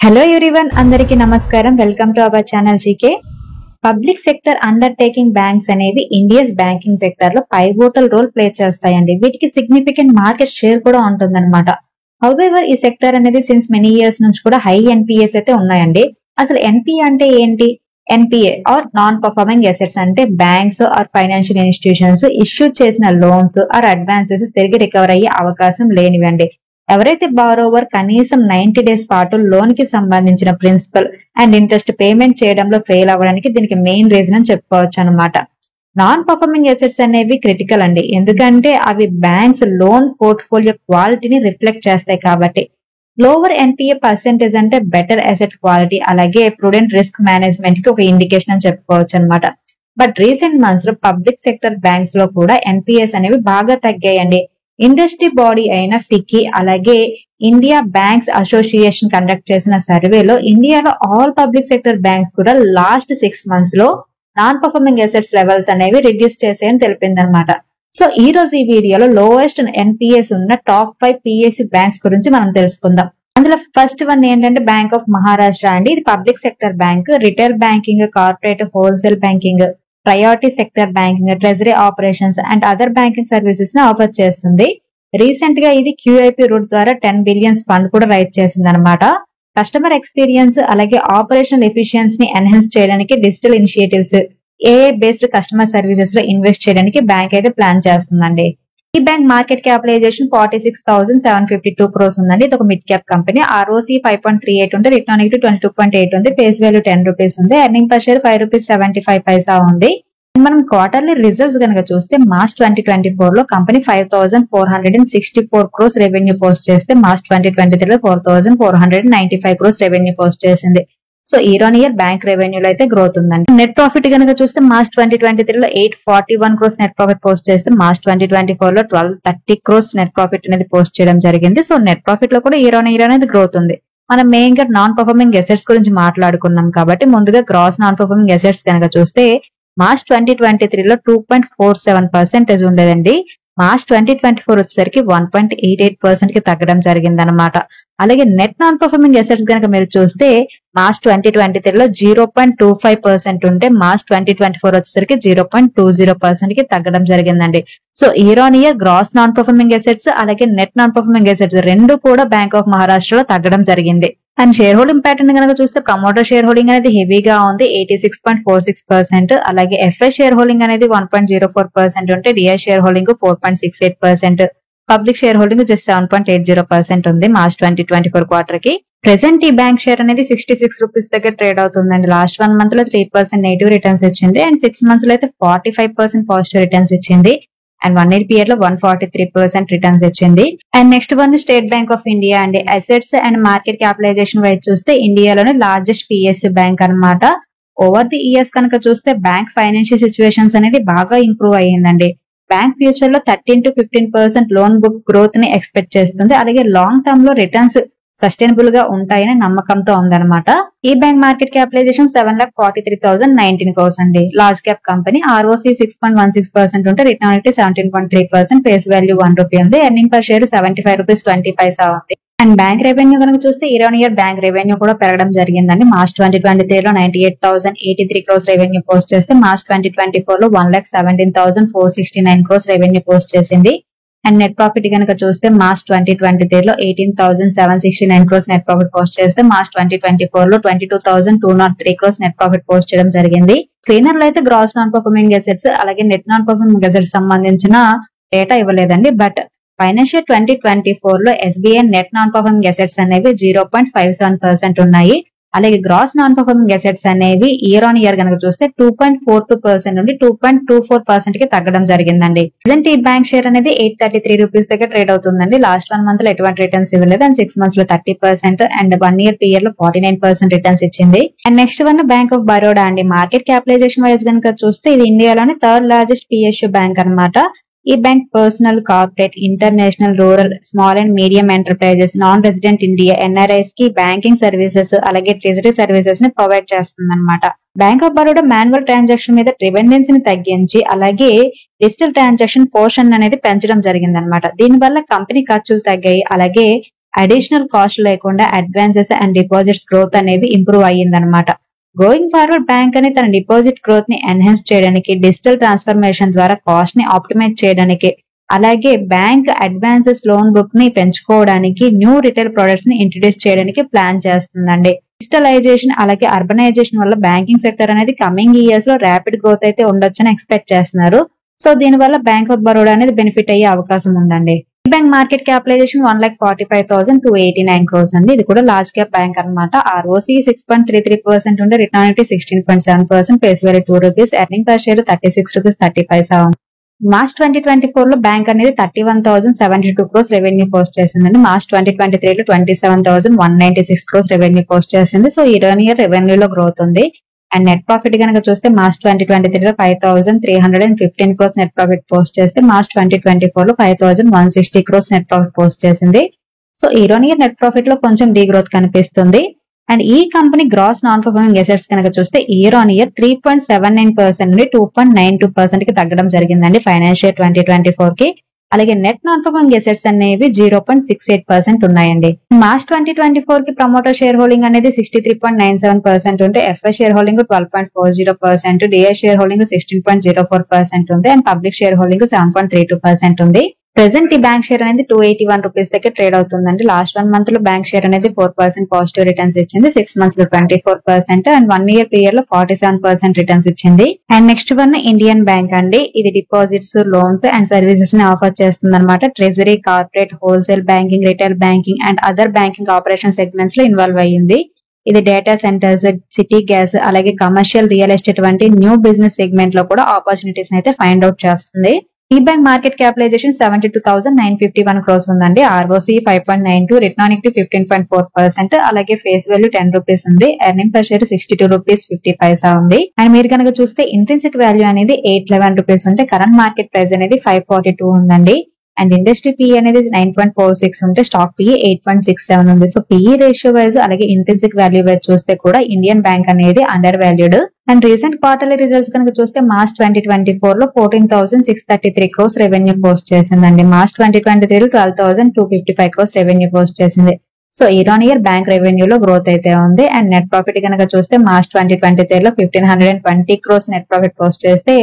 Hello everyone, అందరికీ నమస్కారం. Welcome to our channel GK. Public sector undertaking banks అనేవి India's banking sector లో pivotal role play చేస్తాయండి. వీటికి significant market share కూడా ఉంటుందన్నమాట. హౌవెవర్ ఈ సెక్టర్ అనేది సిన్స్ మెనీ ఇయర్స్ నుంచి కూడా హై ఎన్పిఎస్ అయితే ఉన్నాయండి. అసలు ఎన్పిఏ అంటే ఏంటి? NPA are non performing assets అంటే banks or financial institutions issue చేసిన లోన్స్ ఆర్ అడ్వాన్సెస్ తిరిగి రికవర్ అయ్యే అవకాశం లేనివండి. ఎవరైతే బారోవర్ కనీసం 90 days పాటు లోన్ కి సంబంధించిన ప్రిన్సిపల్ అండ్ ఇంట్రెస్ట్ పేమెంట్ చేయడంలో ఫెయిల్ అవ్వడానికి దీనికి మెయిన్ రీజన్ అని చెప్పుకోవచ్చు అనమాట. నాన్ పర్ఫార్మింగ్ అసెట్స్ అనేవి క్రిటికల్ అండి, ఎందుకంటే అవి బ్యాంక్స్ లోన్ పోర్ట్ఫోలియో క్వాలిటీని రిఫ్లెక్ట్ చేస్తాయి కాబట్టి. లోవర్ ఎన్పిఏ పర్సెంటేజ్ అంటే బెటర్ అసెట్ క్వాలిటీ అలాగే ప్రూడెంట్ రిస్క్ మేనేజ్మెంట్ కి ఒక ఇండికేషన్ అని చెప్పుకోవచ్చు అనమాట. బట్ రీసెంట్ మంత్స్ లో పబ్లిక్ సెక్టర్ బ్యాంక్స్ లో కూడా ఎన్పిఎస్ అనేవి బాగా తగ్గాయండి. ఇండస్ట్రీ బాడీ అయిన ఫికీ అలాగే ఇండియా బ్యాంక్స్ అసోసియేషన్ కండక్ట్ చేసిన సర్వేలో ఇండియాలో ఆల్ పబ్లిక్ సెక్టర్ బ్యాంక్స్ కూడా లాస్ట్ 6 months లో నాన్ పర్ఫార్మింగ్ అసెట్స్ లెవెల్స్ అనేవి రిడ్యూస్ చేసాయని తెలిపిందనమాట. సో ఈ రోజు ఈ వీడియోలో లోయెస్ట్ ఎన్పిఎస్ ఉన్న టాప్ 5 పిఎస్యు బ్యాంక్స్ గురించి మనం తెలుసుకుందాం. అందులో ఫస్ట్ వన్ ఏంటంటే బ్యాంక్ ఆఫ్ మహారాష్ట్ర అండి. ఇది public sector bank, retail banking, corporate, wholesale banking, priority sector banking, treasury operations and other banking services ని ఆఫర్ చేస్తుంది. రీసెంట్ గా ఇది క్యూఐపి రూట్ ద్వారా 10 billion ఫండ్ కూడా రైజ్ చేసింది అనమాట. కస్టమర్ ఎక్స్పీరియన్స్ అలాగే ఆపరేషనల్ ఎఫిషియన్సీ ని ఎన్హాన్స్ చేయడానికి digital initiatives, AI based customer services లో ఇన్వెస్ట్ చేయడానికి బ్యాంక్ అయితే ప్లాన్ చేస్తుందండి. ఈ బ్యాంక్ మార్కెట్ క్యాపిటలైజేషన్ 46,752 crores ఉందండి. ఇది ఒక మిడ్ క్యాప్ కంపెనీ. ఆర్ఓసి 5.38 ఉంది, రిటర్న్ ఆన్ ఈక్విటీ 22.8 ఉంది, ఫేస్ వాల్యూ 10 rupees ఉంది, ఎర్నింగ్ పర్ షేర్ 5.75 rupees ఉంది. మనం క్వార్టర్లీ రిజల్ట్స్ కనుక చూస్తే మార్చ్ 2024 లో కంపెనీ 5,464 crores రెవెన్యూ పోస్ట్ చేస్తే మార్చ్ 2023 లో 4,495 crores రెవెన్యూ పోస్ట్ చేసింది. So year on year bank రెవెన్యూలో అయితే గ్రోత్ ఉందండి. నెట్ ప్రాఫిట్ కనుక చూస్తే మార్చ్ 2023 లో 841 crores నెట్ ప్రాఫిట్ పోస్ట్ చేస్తే మార్చ్ 2024 లో 1230 crores నెట్ ప్రాఫిట్ అనేది పోస్ట్ చేయడం జరిగింది. సో నెట్ ప్రాఫిట్ లో కూడా ఇయర్ ఆన్ ఇయర్ అనేది గ్రోత్ ఉంది. మనం మెయిన్ గా నాన్ పర్ఫార్మింగ్ అసెట్స్ గురించి మాట్లాడుకున్నాం కాబట్టి ముందుగా గ్రాస్ నాన్ పర్ఫార్మింగ్ అసెట్స్ కనుక చూస్తే మార్చ్ 2023 లో 2.47% ఉండేదండి. మార్చ్ 2024 వచ్చేసరికి 1.88% కి తగ్గడం జరిగిందనమాట. అలాగే నెట్ నాన్ పర్ఫార్మింగ్ అసెట్స్ కనుక మీరు చూస్తే మార్చ్ 2023 లో 0.25% ఉంటే మార్చ్ 2024 వచ్చేసరికి 0.20% కి తగ్గడం జరిగిందండి. So year on year gross non performing assets అలాగే నెట్ నాన్ పర్ఫార్మింగ్ అసెట్స్ రెండు కూడా బ్యాంక్ ఆఫ్ మహారాష్ట్రలో తగ్గడం జరిగింది. అండ్ షేర్ హోల్డింగ్ ప్యాటర్న్ కనుక చూస్తే ప్రమోటర్ షేర్ హోల్డింగ్ అనేది హెవీగా ఉంది, 86.46%. అలాగే ఎఫ్ఐ షేర్ హోల్డింగ్ అనేది 1.04% ఉంటే DI share holding 4.68%, public share holding just 7.80% ఉంది మార్చ్ 2024 క్వార్టర్ కి. ప్రెసెంట్ ఈ బ్యాంక్ షేర్ అనేది 66 rupees దగ్గర ట్రేడ్ అవుతుందండి. లాస్ట్ 1 month లో 3% నెగిటివ్ రిటర్న్స్ ఇచ్చింది అండ్ 6 months లో అయితే 45% పాజిటివ్ రిటర్న్స్ ఇచ్చింది అండ్ 1 year పీరియడ్ లో 143% రిటర్న్స్ ఇచ్చింది. And next one State Bank of India అండి. Assets and market capitalization wise చూస్తే ఇండియాలోనే లార్జెస్ట్ పిఎస్యు బ్యాంక్ అన్నమాట. ఓవర్ ది ఇయర్స్ కనుక చూస్తే బ్యాంక్ ఫైనాన్షియల్ సిచ్యువేషన్స్ అనేది బాగా ఇంప్రూవ్ అయ్యిందండి. బ్యాంక్ ఫ్యూచర్ లో 13 to 15% లోన్ బుక్ గ్రోత్ ని ఎక్స్పెక్ట్ చేస్తుంది. అలాగే లాంగ్ టర్మ్ లో రిటర్న్స్ సస్టైనబుల్ గా ఉంటాయని నమ్మకంతో ఉందన్నమాట. ఈ బ్యాంక్ మార్కెట్ క్యాపిటలైజేషన్ 7,43,019 crores అండి. Large cap company. ఆర్ఓసి 6.16% ఉంటే return on equity 17.3%, face value 1 rupee ఉంది, ఎర్నింగ్ పర్ షేర్ 75.20 rupees ఉంది. అండ్ బ్యాంక్ రెవెన్యూ కనుక చూస్తే year on year bank revenue కూడా పెరగడం జరిగిందండి. మార్చ్ 2023 లో 98,083 crores రెవెన్యూ పోస్ట్ చేస్తే మార్చ్ 2024 లో 1,17,469 crores రెవెన్యూ పోస్ట్ చేసింది. అండ్ నెట్ ప్రాఫిట్ కనుక చూస్తే మార్చ్ 2023 లో 18,769 crores నెట్ ప్రాఫిట్ పోస్ట్ చేస్తే మార్చ్ 2024 లో 22,203 crores నెట్ ప్రాఫిట్ పోస్ట్ చేయడం జరిగింది. క్లీనర్ లో అయితే గ్రాస్ నాన్ పర్ఫార్మింగ్ అసెట్స్ అలాగే నెట్ నాన్ పర్ఫార్మింగ్ అసెట్స్ సంబంధించిన డేటా ఇవ్వలేదండి. బట్ ఫైనాన్షియల్ 2024 లో SBI net non performing assets అనేవి 0.57% ఉన్నాయి. అలాగే గ్రాస్ నాన్ పర్ఫార్మింగ్ అసెట్స్ అనేవి ఇయర్ ఆన్ ఇయర్ కనుక చూస్తే 2.42% నుండి 2.24% కి తగ్గడం జరిగిందండి. ప్రెసెంట్ ఈ బ్యాంక్ షేర్ అనేది 833 rupees దగ్గర ట్రేడ్ అవుతుందండి. లాస్ట్ 1 month లో ఎటువంటి రిటర్న్స్ ఇవ్వలేదు అండ్ 6 months లో 30% అండ్ 1 year పీరియడ్ లో 49% రిటర్న్స్ ఇచ్చింది. And next one Bank of Baroda అండి. మార్కెట్ క్యాపిటలైజేషన్ వైజ్ కనుక చూస్తే ఇది ఇండియాలోనే 3rd largest పిఎస్యు బ్యాంక్ అన్నమాట. ఈ bank personal, corporate, international, rural, small and medium enterprises, non resident India, NRIs కి బ్యాంకింగ్ సర్వీసెస్ అలాగే ట్రెజరీ సర్వీసెస్ ని ప్రొవైడ్ చేస్తుంది అనమాట. Bank of Baroda manual transaction మీద డిపెండెన్సీని తగ్గించి అలాగే డిజిటల్ ట్రాన్సాక్షన్ పోర్షన్ అనేది పెంచడం జరిగింది అనమాట. దీని వల్ల కంపెనీ ఖర్చులు తగ్గాయి అలాగే అడిషనల్ కాస్ట్ లేకుండా అడ్వాన్సెస్ అండ్ డిపాజిట్స్ గ్రోత్ అనేవి ఇంప్రూవ్ అయ్యిందనమాట. గోయింగ్ ఫార్వర్డ్ బ్యాంక్ అని తన డిపాజిట్ గ్రోత్ ని ఎన్హాన్స్ చేయడానికి, డిజిటల్ ట్రాన్స్ఫర్మేషన్ ద్వారా కాస్ట్ ని ఆప్టిమైజ్ చేయడానికి, అలాగే బ్యాంక్ అడ్వాన్సెస్ లోన్ బుక్ ని పెంచుకోవడానికి, న్యూ రిటైల్ ప్రొడక్ట్స్ ని ఇంట్రడ్యూస్ చేయడానికి ప్లాన్ చేస్తుందండి. డిజిటలైజేషన్ అలాగే అర్బనైజేషన్ వల్ల బ్యాంకింగ్ సెక్టర్ అనేది కమింగ్ ఇయర్స్ లో ర్యాపిడ్ గ్రోత్ అయితే ఉండొచ్చని ఎక్స్పెక్ట్ చేస్తున్నారు. సో దీని వల్ల బ్యాంక్ ఆఫ్ బరోడా అనేది బెనిఫిట్ అయ్యే అవకాశం ఉందండి. ఈ బ్యాంక్ మార్కెట్ క్యాపిటలైజేషన్ 1,45,289 crores అండి. ఇది కూడా లార్జ్ క్యాప్ బ్యాంక్ అనమాట. ROCE 6.33% ఉంటే return on equity 16.7%, face value ₹2, earning per share ₹36.30. March 2024 లో బ్యాంక్ అనేది 31,072 crores రెవెన్యూ పోస్ట్ చేసిందండి. మార్చ్ 2023 లో 27,196 crores రెవెన్యూ పోస్ట్ చేసింది. సో ఇయర్ రెవెన్యూలో గ్రోత్ ఉంది. అండ్ నెట్ ప్రాఫిట్ కనుక చూస్తే మార్చ్ 2023 లో 5,315 crores నెట్ ప్రాఫిట్ పోస్ట్ చేస్తే మార్చ్ 2024 లో 5,160 crores నెట్ ప్రాఫిట్ పోస్ట్ చేసింది. సో ఇయర్ నెట్ ప్రాఫిట్ లో కొంచెం డీ గ్రోత్ కనిపిస్తుంది. అండ్ ఈ company gross non performing assets కనుక చూస్తే ఇయర్ 3.79% నుండి 2.92% కి తగ్గడం జరిగిందండి ఫైనాన్షియల్ 2024 కి. అలాగే నెట్ నాన్ పర్ఫార్మింగ్ అసెట్స్ అనేవి 0.68% ఉన్నాయండి. మార్చ్ 2024 కి ప్రమోటర్ షేర్ హోల్డింగ్ అనేది 63.97% ఉంటే, FI share holding 12.40%, DI share holding 16.04% ఉంది. అండ్ పబ్లిక్ షేర్ హోల్డింగ్ 7.32% ఉంది. ప్రెసెంట్ ఈ బ్యాంక్ షేర్ అనేది ₹281 దగ్గర ట్రేడ్ అవుతుందండి. లాస్ట్ 1 month లో బ్యాంక్ షేర్ అనేది 4% పాజిటివ్ రిటర్న్స్ ఇచ్చింది, 6 months లో 24% అండ్ 1 year పీరియడ్ లో 47% రిటర్న్స్ ఇచ్చింది. And next one Indian bank అండి. ఇది డిపాజిట్స్, లోన్స్ అండ్ సర్వీసెస్ ని ఆఫర్ చేస్తుంది అనమాట. Treasury, corporate, wholesale banking, retail banking and other banking operation segments లో ఇన్వాల్వ్ అయ్యింది. ఇది డేటా సెంటర్స్, సిటీ గ్యాస్ అలాగే కమర్షియల్ రియల్ ఎస్టేట్ వంటి న్యూ బిజినెస్ సెగ్మెంట్ లో కూడా ఆపర్చునిటీస్ అయితే ఫైండ్ అవుట్ చేస్తుంది. ఈ బ్యాంక్ మార్కెట్ క్యాపిటలైజేషన్ 72,951 crores ఉందండి. ROCE 5.92, రిటర్న్ ఆన్ ఎక్విటీ 15.4%, అలాగే ఫేస్ వాల్యూ ₹10 ఉంది. ఎర్నింగ్ పర్ షేర్ ₹62.50 ఉంది. అండ్ మీరు కనుక చూస్తే ఇంట్రిన్సిక్ వాల్యూ అనేది ₹811 ఉంటే కరెంట్ మార్కెట్ ప్రైస్ అనేది 542 ఉందండి. అండ్ ఇండస్ట్రీ PE అనేది 9.46 ఉంటే స్టాక్ PE 8.67 ఉంది. సో PE రేషియో వైజ్ అలాగే ఇంట్రిన్సిక్ వాల్యూ వైజ్ చూస్తే కూడా ఇండియన్ బ్యాంక్ అనేది under valued. And recent quarterly results కనుక చూస్తే మార్చ్ 2024 లో 14,633 crores రెవెన్యూ పోస్ట్ చేసిందండి. మార్చ్ 2023 లో 12,255 crores రెవెన్యూ పోస్ట్ చేసింది. సో ఇయర్ బ్యాంక్ రెవెన్యూలో గ్రోత్ అయితే ఉంది. అండ్ నెట్ ప్రాఫిట్ కనుక చూస్తే మార్చ్ 2023 లో 1,520 crores నెట్ ప్రాఫిట్ పోస్ట్ చేస్తే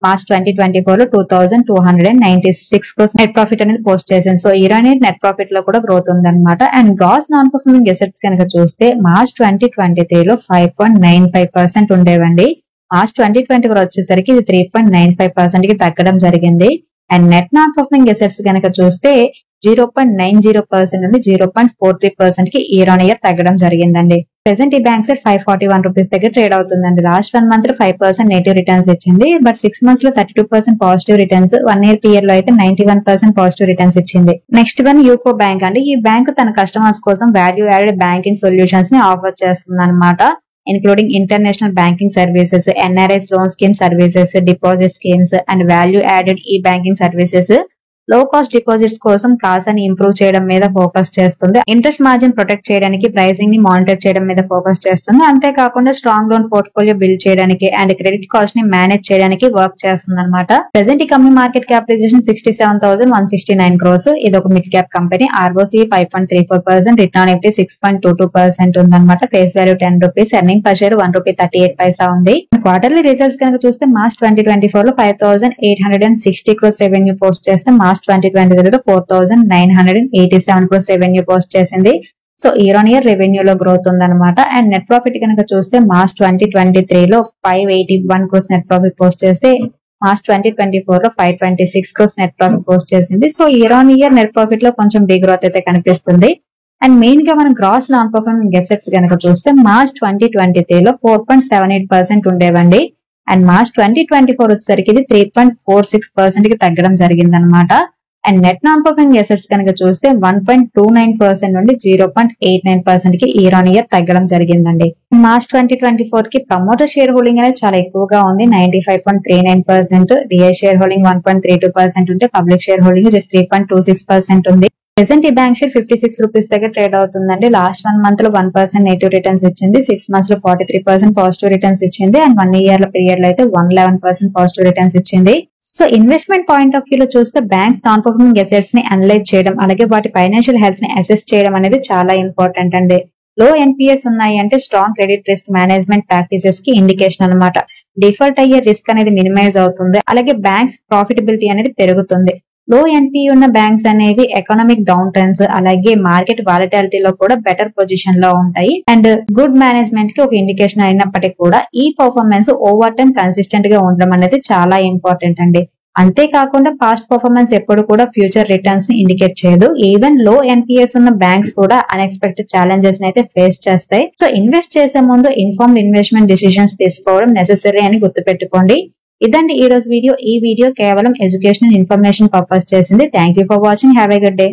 మార్చ్ 2024 లో 2,296 crores నెట్ ప్రాఫిట్ అనేది పోస్ట్ చేసింది. సో ఇయర్ నెట్ ప్రాఫిట్ లో కూడా గ్రోత్ ఉందన్నమాట. And gross non performing assets కనుక చూస్తే మార్చ్ 2023 లో 5.95% ఉండేవండి. మార్చ్ 2024 వచ్చేసరికి ఇది 3.95% కి తగ్గడం జరిగింది. And net non performing assets కనుక చూస్తే 0.90% నుండి 0.43% కి ఇయర్ తగ్గడం జరిగిందండి. ప్రెసెంట్ ఈ బ్యాంక్ సెట్ ₹541 దగ్గర ట్రేడ్ అవుతుందండి. లాస్ట్ 1 month లో 5% నెగిటివ్ రిటర్న్స్ ఇచ్చింది. బట్ 6 months లో 32% పాజిటివ్ రిటర్న్స్, 1 year పీరియడ్ లో అయితే 91% పాజిటివ్ రిటర్న్స్ ఇచ్చింది. నెక్స్ట్ వన్ యూకో బ్యాంక్ అండి. ఈ బ్యాంక్ తన కస్టమర్స్ కోసం వాల్యూ యాడెడ్ బ్యాంకింగ్ సొల్యూషన్స్ ని ఆఫర్ చేస్తుంది అనమాట. Including international banking services, NRIs loan scheme services, deposit schemes and value added ఈ బ్యాంకింగ్ సర్వీసెస్. లో కాస్ట్ డిపాజిట్స్ కోసం కాసాని ఇంప్రూవ్ చేయడం మీద ఫోకస్ చేస్తుంది. ఇంట్రెస్ట్ మార్జిన్ ప్రొటెక్ట్ చేయడానికి, ప్రైసింగ్ ని మానిటర్ చేయడం మీద ఫోకస్ చేస్తుంది. అంతేకాకుండా స్ట్రాంగ్ లోన్ పోర్ట్ఫోలియో బిల్డ్ చేయడానికి అండ్ క్రెడిట్ కాస్ట్ ని మేనేజ్ చేయడానికి వర్క్ చేస్తుంది అనమాట. ప్రెసెంట్ ఈ కంపెనీ మార్కెట్ క్యాపిటలైజేషన్ 67,169 crores. ఇది ఒక mid cap company. ROCE 5.34%, return on equity 6.22% ఉందన్నమాట. Face value ₹10, earning per share ₹1.38 ఉంది. క్వార్టర్లీ రిజల్ట్స్ కనుక చూస్తే మార్చ్ 2024 లో 5,860 crores రెవెన్యూ పోస్ట్ చేస్తే మార్చ్ 2023 లో 4,987 crores రెవెన్యూ పోస్ట్ చేసింది. సో ఇయర్ రెవెన్యూలో గ్రోత్ ఉందన్నమాట. అండ్ నెట్ ప్రాఫిట్ కనుక చూస్తే మార్చ్ 2023 లో 581 crores నెట్ ప్రాఫిట్ పోస్ట్ చేస్తే మార్చ్ 2024 లో 526 crores నెట్ ప్రాఫిట్ పోస్ట్ చేసింది. సో ఇయర్ నెట్ ప్రాఫిట్ లో కొంచెం డీ గ్రోత్ అయితే కనిపిస్తుంది. అండ్ మెయిన్ గా మనం గ్రాస్ నాన్ పర్ఫార్మింగ్ అసెట్స్ కనుక చూస్తే మార్చ్ 2023 లో 4.78% ఉండేవండి. అండ్ మార్చ్ 2024 వచ్చేసరికి ఇది 3.46% కి తగ్గడం జరిగిందనమాట. And net non performing assets కనుక చూస్తే 1.29% నుండి 0.89% కి ఇయర్ తగ్గడం జరిగిందండి. మార్చ్ 2024 కి ప్రమోటర్ షేర్ హోల్డింగ్ అనేది చాలా ఎక్కువగా ఉంది, 95.39%. డిఐ షేర్ హోల్డింగ్ 1.32% ఉంటే పబ్లిక్ షేర్ హోల్డింగ్ జస్ట్ 3.26% ఉంది. ప్రెసెంట్ ఈ బ్యాంక్ షేర్ 56 రూపీస్ దగ్గర ట్రేడ్ అవుతుందండి. లాస్ట్ 1 మంత్ లో 1% నెగిటివ్ రిటర్న్స్ ఇచ్చింది, 6 మంత్స్ లో 43% పాజిటివ్ రిటర్న్స్ ఇచ్చింది, అండ్ 1 ఇయర్ లో పీరియడ్ లో అయితే 111% పాజిటివ్ రిటర్న్స్ ఇచ్చింది. So investment point of view లో చూస్తే బ్యాంక్స్ నాన్ పర్ఫార్మింగ్ అసెట్స్ ని అనలైజ్ చేయడం, అలాగే వాటి ఫైనాన్షియల్ హెల్త్ ని అసెస్ చేయడం అనేది చాలా ఇంపార్టెంట్ అండి. లో ఎన్పిఎస్ ఉన్నాయి అంటే strong credit risk management practices కి ఇండికేషన్ అన్నమాట. డిఫాల్ట్ అయ్యే రిస్క్ అనేది మినిమైజ్ అవుతుంది, అలాగే బ్యాంక్స్ ప్రాఫిటబిలిటీ అనేది పెరుగుతుంది. లో ఎన్పిఈ ఉన్న బ్యాంక్స్ అనేవి ఎకనామిక్ డౌన్ టర్న్స్, అలాగే మార్కెట్ వాలటాలిటీలో కూడా బెటర్ పొజిషన్ లో ఉంటాయి. అండ్ గుడ్ మేనేజ్మెంట్ కి ఒక ఇండికేషన్ అయినప్పటికీ కూడా ఈ పర్ఫార్మెన్స్ ఓవర్ టైం కన్సిస్టెంట్ గా ఉండడం అనేది చాలా ఇంపార్టెంట్ అండి. అంతేకాకుండా పాస్ట్ పర్ఫార్మెన్స్ ఎప్పుడు కూడా ఫ్యూచర్ రిటర్న్స్ ని ఇండికేట్ చేయదు. ఈవెన్ లో ఎన్పిఎస్ ఉన్న బ్యాంక్స్ కూడా అన్ఎక్స్పెక్టెడ్ ఛాలెంజెస్ ని అయితే ఫేస్ చేస్తాయి. సో ఇన్వెస్ట్ చేసే ముందు ఇన్ఫార్మ్డ్ ఇన్వెస్ట్మెంట్ డిసిషన్స్ తీసుకోవడం నెసెసరీ అని గుర్తుపెట్టుకోండి. ఇదండి ఈ రోజు వీడియో. ఈ వీడియో కేవలం ఎడ్యుకేషన్ ఇన్ఫర్మేషన్ పర్పస్ చేసింది. Thank you for watching. Have a good day.